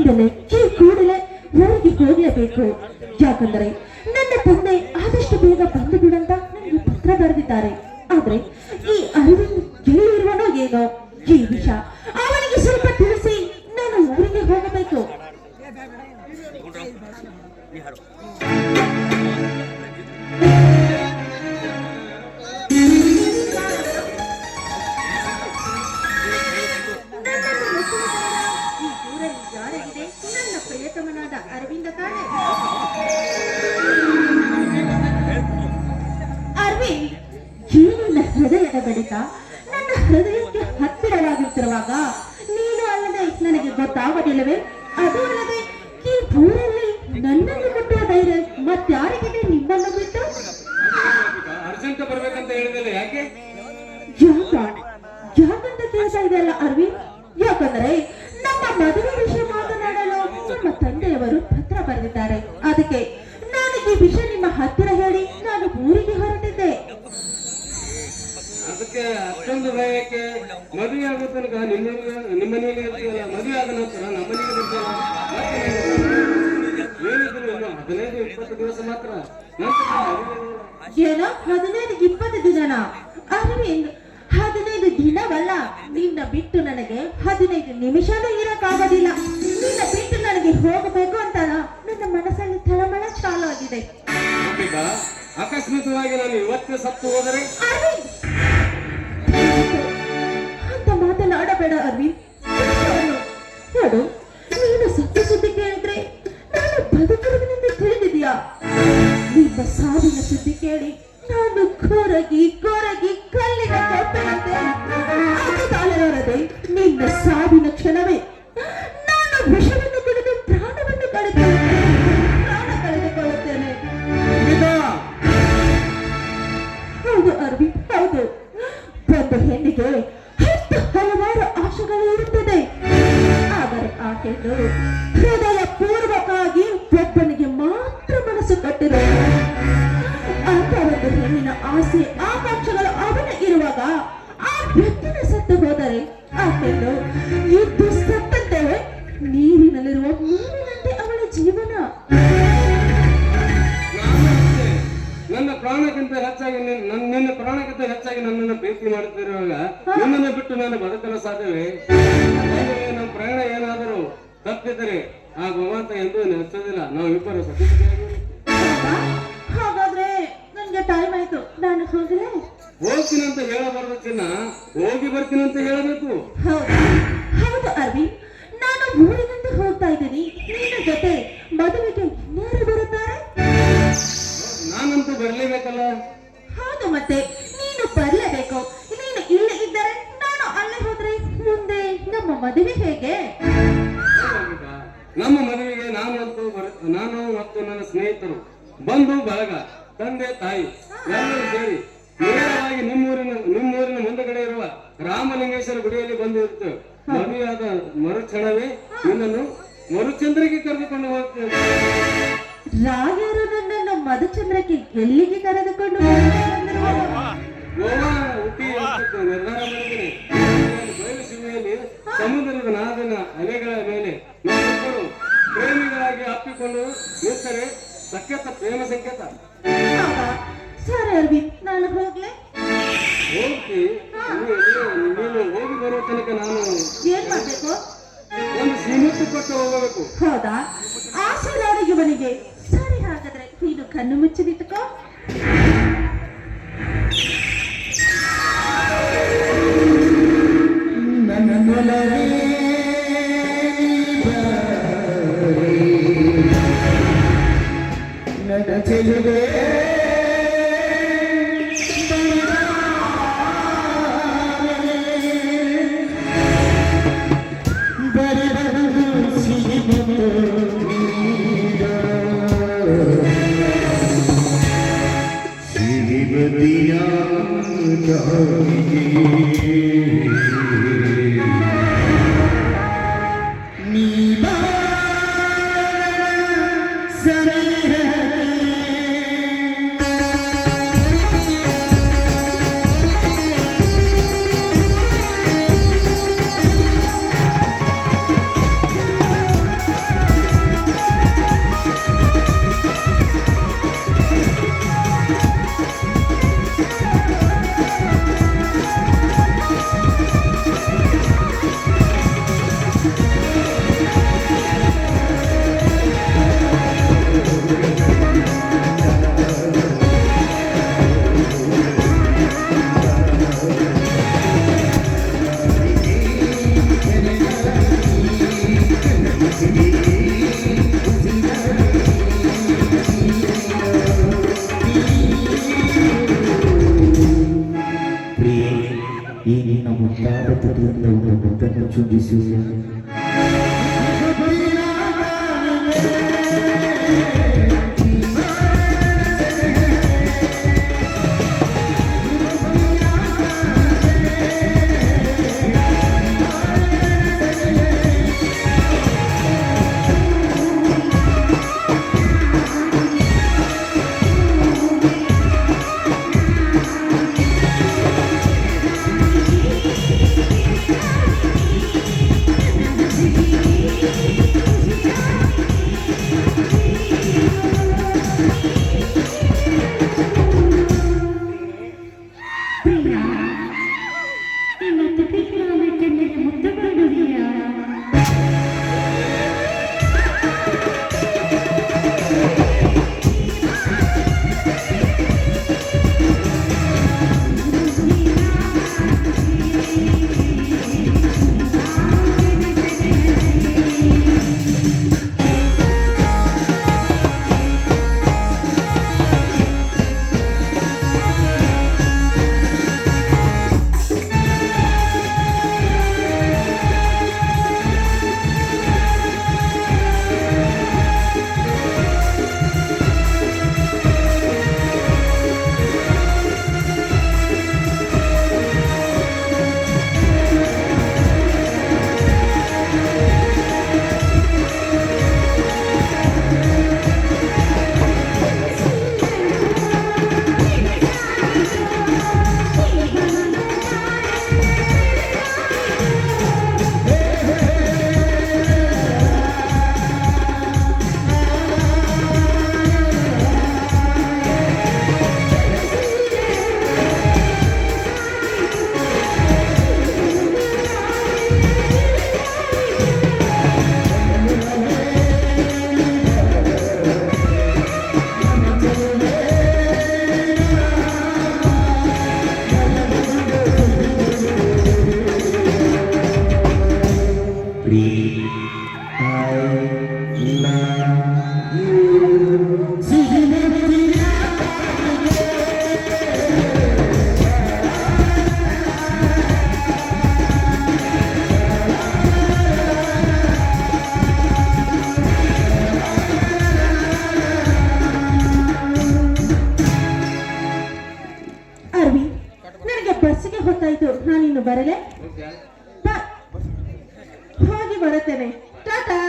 ಈಗಲೇ ಈ ಕೂಡಲೇ ಊರಿಗೆ ಹೋಗಲೇಬೇಕು. ಯಾಕಂದರೆ ನನ್ನ ತಂದೆ ಆದಷ್ಟು ಬೇಗ ಬಂದು ಬಿಡಂತ ನನಗೆ ಪತ್ರ ಬರೆದಿದ್ದಾರೆ. ಆದ್ರೆ ಈ ಅರವಿಂದ್ ಎಲ್ಲಿರುವನೋ ಏನೋ, ಈ ವಿಷಯ ಅವನಿಗೆ ಸ್ವಲ್ಪ ತಿಳಿಸಿ ನಾನು ಊರಿಗೆ ಹೋಗಬೇಕು. ನನ್ನ ಪ್ರಿಯತಮನಾದ ಅರವಿಂದ ತಾನೆ. ಅರವಿಂದ್, ನನ್ನ ಹೃದಯದ ಬಡಿತ ನನ್ನ ಹೃದಯಕ್ಕೆ ಹತ್ತಿರವಾಗಿರುತ್ತಿರುವಾಗ ನೀನು ಅಲ್ಲದೆ ನನಗೆ ಗೊತ್ತಾಗೋದಿಲ್ಲವೇ? ಅದು ಅಲ್ಲದೆ ಈ ಊರಲ್ಲಿ ನನ್ನನ್ನು ಮುಟ್ಟುವ ಧೈರ್ಯ ಮತ್ತಾರಿಗಿದೆ ನಿಮ್ಮನ್ನು ಬಿಟ್ಟು? ಅರ್ಜೆಂಟ್ ಬರ್ಬೇಕಂತ ಹೇಳಿದಲ್ಲ, ಯಾಕೆ? ಯಾಕಂತ ಕೇಳ್ತಾ ಇದೆಯಲ್ಲ ಅರವಿಂದ್? ಯಾಕಂದ್ರೆ ನಮ್ಮ ಮದುವೆ ವಿಷಯ ಮಾತನಾಡಲು ನಮ್ಮ ತಂದೆಯವರು ಪತ್ರ ಬರೆದಿದ್ದಾರೆ. ಅದಕ್ಕೆ ನಾನು ಈ ವಿಷಯ ನಿಮ್ಮ ಹತ್ತಿರ ಹೇಳಿ ನಾನು ಊರಿಗೆ ಹೊರಟಿದ್ದೆ. ಅದಕ್ಕೆ ಅಷ್ಟೊಂದು ಭಯಕ್ಕೆ ಮದುವೆ ಆಗೋ ತನಕ ನಿಮ್ಮನೆಯಲ್ಲಿ ಮದುವೆ ಆದ ನಂತರ ನಮ್ಮನೆಗೆ ಬರ್ತೇವೆ. ಹೇಳಿದ್ರು 15-20 ದಿವಸ ಮಾತ್ರ. ಏನೋ 15-20 ದಿನನ? ಅರವಿಂದ್, 15 ದಿನವಲ್ಲ, ನಿನ್ನ ಬಿಟ್ಟು ನನಗೆ 15 ನಿಮಿಷನೂ ಇರಕ್ಕಾಗೋದಿಲ್ಲ. ನಿನ್ನ ಬಿಟ್ಟು ನನಗೆ ಹೋಗಬೇಕು ಅಂತ ನನ್ನ ಮನಸ್ಸಲ್ಲಿ ತಳಮಳ ಚಾಲು ಆಗಿದೆ. ಅಕಸ್ಮಾತ್ವಾಗಿ ನಾನು ಇವತ್ತೇ ಸತ್ತು ಹೋದರೆ ಅಂತ ಮಾತನಾಡಬೇಡ ಅರವಿಂದ್. ನೋಡು, ನೀನು ಸತ್ಯ ಸುದ್ದಿ ಕೇಳಿದ್ರೆ ನಾನು ಬದುಕಿರುವುದೆಂದು ತಿಳಿದಿದ್ಯಾ? ನಿನ್ನ ಸಾವಿನ ಸುದ್ದಿ ಕೇಳಿ ನಾನು ಕೊರಗಿ ಕಲ್ಲಿನ ಕಪ್ಪೆಯಂತೆ ತಾಳಲಾರದೆ ನಿನ್ನ ಸಾವಿನ ಕ್ಷಣವೇ ನಾನು ವಿಷವನ್ನು ಕುಡಿದು ಪ್ರಾಣ ಕಳೆದುಕೊಳ್ಳುತ್ತೇನೆ. ಹೌದು ಅರವಿಂದ್, ಹೌದು. ಒಂದು ಹೆಣ್ಣಿಗೆ ಹಲವಾರು ಆಶೆಗಳು ಇರುತ್ತದೆ. ಆದರೆ ಆ ಹೆಣ್ಣು ಹೃದಯ ಪೂರ್ವಕವಾಗಿ ಒಬ್ಬನಿಗೆ ಮಾತ್ರ ಮನಸ್ಸು ಕಟ್ಟಿದೆ. ಅಂತ ಒಂದು ಹೆಣ್ಣಿನ ಆಸೆ ಆಕಾಂಕ್ಷೆಗಳು ಅವನ ಇರುವಾಗ ಆ ವ್ಯಕ್ತಿನ ಸತ್ತು ಹೋದರೆ ಆ ಹೆಣ್ಣು ಇದ್ದು ಸತ್ತಂತೆ ನೀರಿನಲ್ಲಿರುವ ಮೀನಿನಂತೆ ಅವಳ ಜೀವನ. ನನ್ನ ಪ್ರಾಣಕ್ಕಿಂತ ಹೆಚ್ಚಾಗಿ ನಿನ್ನ ಪ್ರಾಣಕ್ಕಿಂತ ಹೆಚ್ಚಾಗಿ ನನ್ನನ್ನು ಪ್ರೀತಿ ಮಾಡುತ್ತಿರುವಾಗ ನಿನ್ನನ್ನು ಬಿಟ್ಟು ನಾನು ಬದುಕಲು ಸಾಧ್ಯವೇ? ನಮ್ಮ ಪ್ರಯಾಣ ಏನಾದರೂ ತಪ್ಪಿದರೆ ಆ ಭಗವಂತ ಎಂದು ನೆನೆಸೋದಿಲ್ಲ. ನಾವಿಬ್ಬರು ಹಾಗಾದ್ರೆ ನನ್ಗೆ ಟೈಮ್ ಆಯ್ತು, ನಾನು ಹೋಗಲೇ? ಹೋಗ್ತೀನಂತ ಹೇಳಬಾರ್ದು ಚಿನ್ನ, ಹೋಗಿ ಬರ್ತೀನಂತ ಹೇಳಬೇಕು. ಹೌದು ಅರವಿಂದ್, ನಾನು ಊರಿನಂತೆ ಹೋಗ್ತಾ ಇದ್ದೀನಿ. ನಿನ್ನ ಜೊತೆ ಮದುವೆಗೆ ಯಾರು ಬರುತ್ತಾರೆ? ನಾನಂತೂ ಬರ್ಲೇಬೇಕಲ್ಲ. ಹೌದು, ಮತ್ತೆ ನೀನು ಬರ್ಲೇಬೇಕು. ನೀನು ಇಲ್ಲೇ ಇದ್ದರೆ ನಾನು ಅಲ್ಲೇ ಹೋದ್ರೆ ಮುಂದೆ ನಮ್ಮ ಮದುವೆ ಹೇಗೆ? ನಮ್ಮ ಮದುವೆಗೆ ನಾನು ಮತ್ತು ನನ್ನ ಸ್ನೇಹಿತರು, ಬಂಧು ಬಳಗ, ತಂದೆ ತಾಯಿ ಎಲ್ಲರೂ ಸೇರಿ ನೇರವಾಗಿ ನಿಮ್ಮೂರಿನ ಮುಂದಗಡೆ ಇರುವ ರಾಮಲಿಂಗೇಶ್ವರ ಗುಡಿಯಲ್ಲಿ ಬಂದಿರುತ್ತೇವೆ. ಮದುವೆಯಾದ ಮರುಕ್ಷಣವೇ ನಿನ್ನನ್ನು ಮರುಚಂದ್ರಕ್ಕೆ ಕರೆದುಕೊಂಡು ಹೋಗ್ತೇವೆ. ರಾಯರು ನನ್ನನ್ನು ಮಧುಚಂದ್ರಕ್ಕೆ ಎಲ್ಲಿಗೆ ಕರೆದುಕೊಂಡು ಗೋವಾ ಹುಟ್ಟಿ ನಿರ್ಧಾರ ಮಾಡಿದ್ದೇನೆ. ಬಯಲು ಸೀಮೆಯಲ್ಲಿ ಸಮುದ್ರದ ನಾದಿನ ಅಲೆಗಳ ಮೇಲೆ ನಾವಿಬ್ಬರು ಪ್ರೇಮಿಗಳಾಗಿ ಅಪ್ಪಿಕೊಂಡು ನಿಂತರೆ ಸಖ್ಯತ ಪ್ರೇಮ ಸಂಕೇತ. ಸರಿ ಅರವಿಂದ್, ನಾನು ಹೋಗ್ಲೆ? ಹೋಗಿ ನೀನು ಹೋಗಿ ಬರುವ ತನಕ ನಾನು ಏನ್ ಮಾಡ್ಬೇಕು? ಒಂದು ಸೀಮಿತ ಕೊಟ್ಟು ಹೋಗಬೇಕು. ಹೌದಾ? ಆಸೆ ಇವನಿಗೆ. ಸರಿ, ಹಾಗಾದ್ರೆ ನೀನು ಕಣ್ಣು ಮುಚ್ಚಿ ನಿಂತುಕೋ. ವಂದಿಸುವ ಅರವಿಂದ್, ನನಗೆ ಬಸ್ಸಿಗೆ ಹೊತ್ತಾಯ್ತು, ನಾನಿನ್ನು ಬರಲೇ? ಹೋಗ್ತೀಯಾ? ಹೋಗಿ ಬರುತ್ತೇನೆ. ಟಾಟಾ.